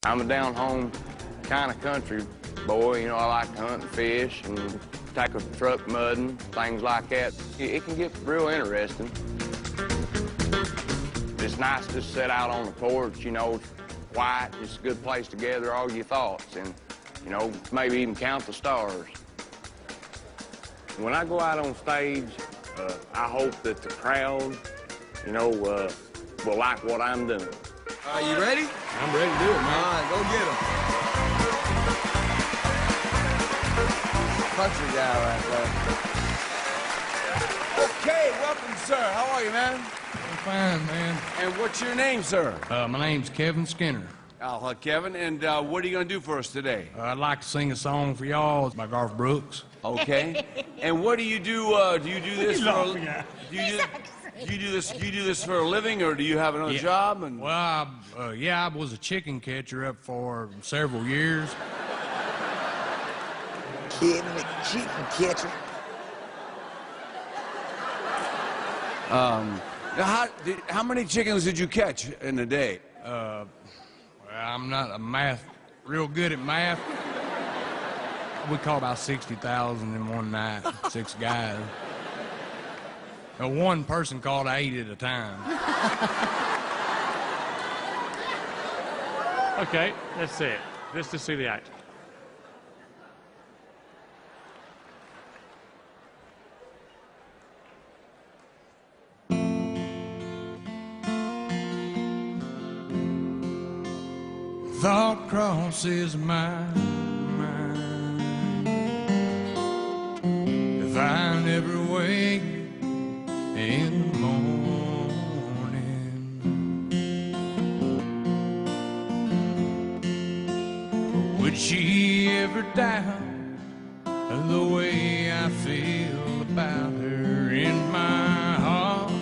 I'm a down-home kind of country boy. You know, I like to hunt and fish and take a truck mudding, things like that. It can get real interesting. It's nice to sit out on the porch, you know, it's quiet. It's a good place to gather all your thoughts and, you know, maybe even count the stars. When I go out on stage, I hope that the crowd, you know, will like what I'm doing. Are you ready? I'm ready to do it, man. All right, go get him. Country guy right there. Okay, welcome, sir. How are you, man? I'm fine, man. And what's your name, sir? My name's Kevin Skinner. Kevin, and what are you going to do for us today? I'd like to sing a song for y'all by Garth Brooks. Okay. And what do you do? Do you do this for? Do you do this for a living, or do you have another job? And well, I was a chicken catcher up for several years. Kevin the chicken catcher. How many chickens did you catch in a day? Well, I'm not real good at math. We caught about 60,000 in one night, 6 guys. Now, one person caught 8 at a time. Okay, let's see it. Let's just see the act. Thought crosses my mind. If I never wake in the morning, would she ever doubt the way I feel about her in my heart?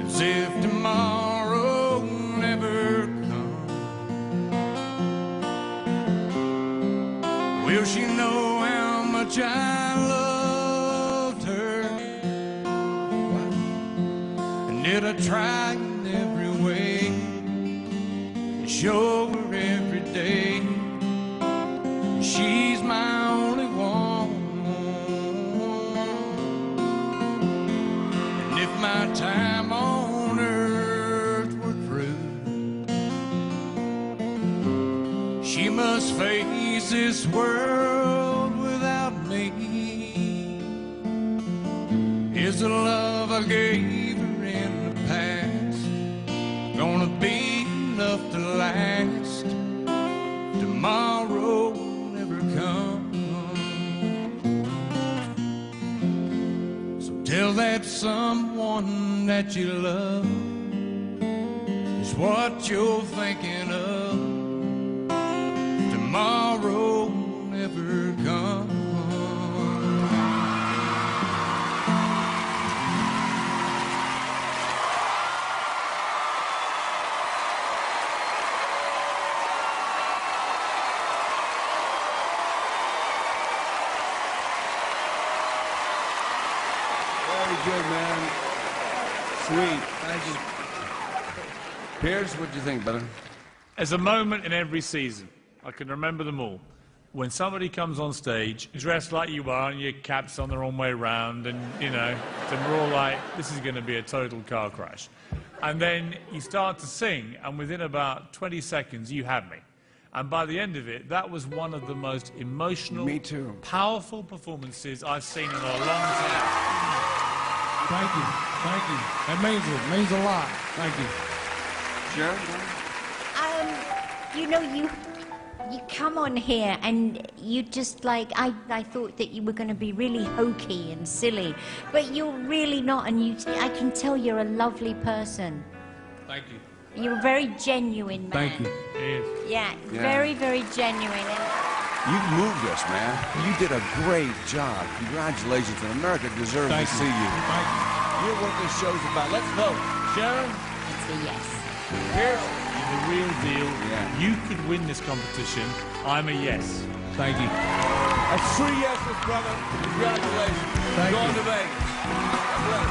As if tomorrow never comes, will she know how much I loved her? And did I try in every way to show her every day she's my only one? And if my time on earth were through, she must face this world without me. Is the love I gave her in the past gonna be enough to last? Tomorrow never comes. So tell that someone that you love is what you're thinking of. Tomorrow never comes. Very good, man. Sweet. Thank you. Pierce, what do you think, brother? There's a moment in every season, I can remember them all, when somebody comes on stage dressed like you are and your cap's on the wrong way round and, you know, then we're all like, this is going to be a total car crash. And then you start to sing, and within about 20 seconds, you have me. And by the end of it, that was one of the most emotional, Me too. powerful performances I've seen in a long time. Thank you. Thank you. That means a lot. Thank you. Sharon? You know, you come on here and you just like, I thought that you were going to be really hokey and silly, but you're really not, and I can tell you're a lovely person. Thank you. You're a very genuine man. Thank you. Yes. Yeah, very, very genuine. And You moved us, man. You did a great job. Congratulations, and America deserves Thank to you. see you. Thank you. Hear what this show's about. Let's vote. Sharon? it's a yes. Pierce? You're the real deal. Yeah. You could win this competition. I'm a yes. Thank you. That's 3 yeses, brother. Congratulations. Thank Going you. to Vegas. God bless.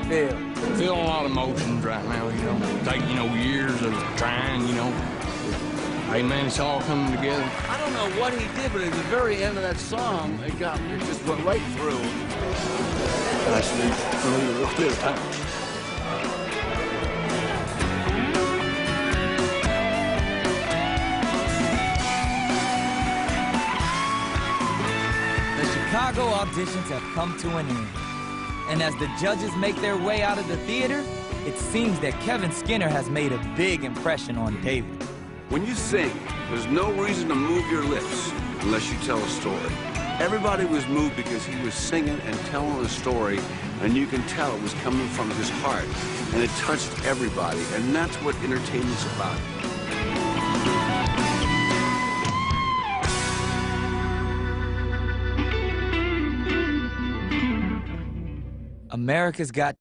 feel? Feeling a lot of emotions right now, you know. Take, you know, years of trying, you know. Hey, man, it's all coming together. I don't know what he did, but at the very end of that song, it just went right through. Nice to real clear time. The Chicago auditions have come to an end. And as the judges make their way out of the theater, it seems that Kevin Skinner has made a big impression on David. When you sing, there's no reason to move your lips unless you tell a story. Everybody was moved because he was singing and telling a story, and you can tell it was coming from his heart, and it touched everybody, and that's what entertainment's about. America's Got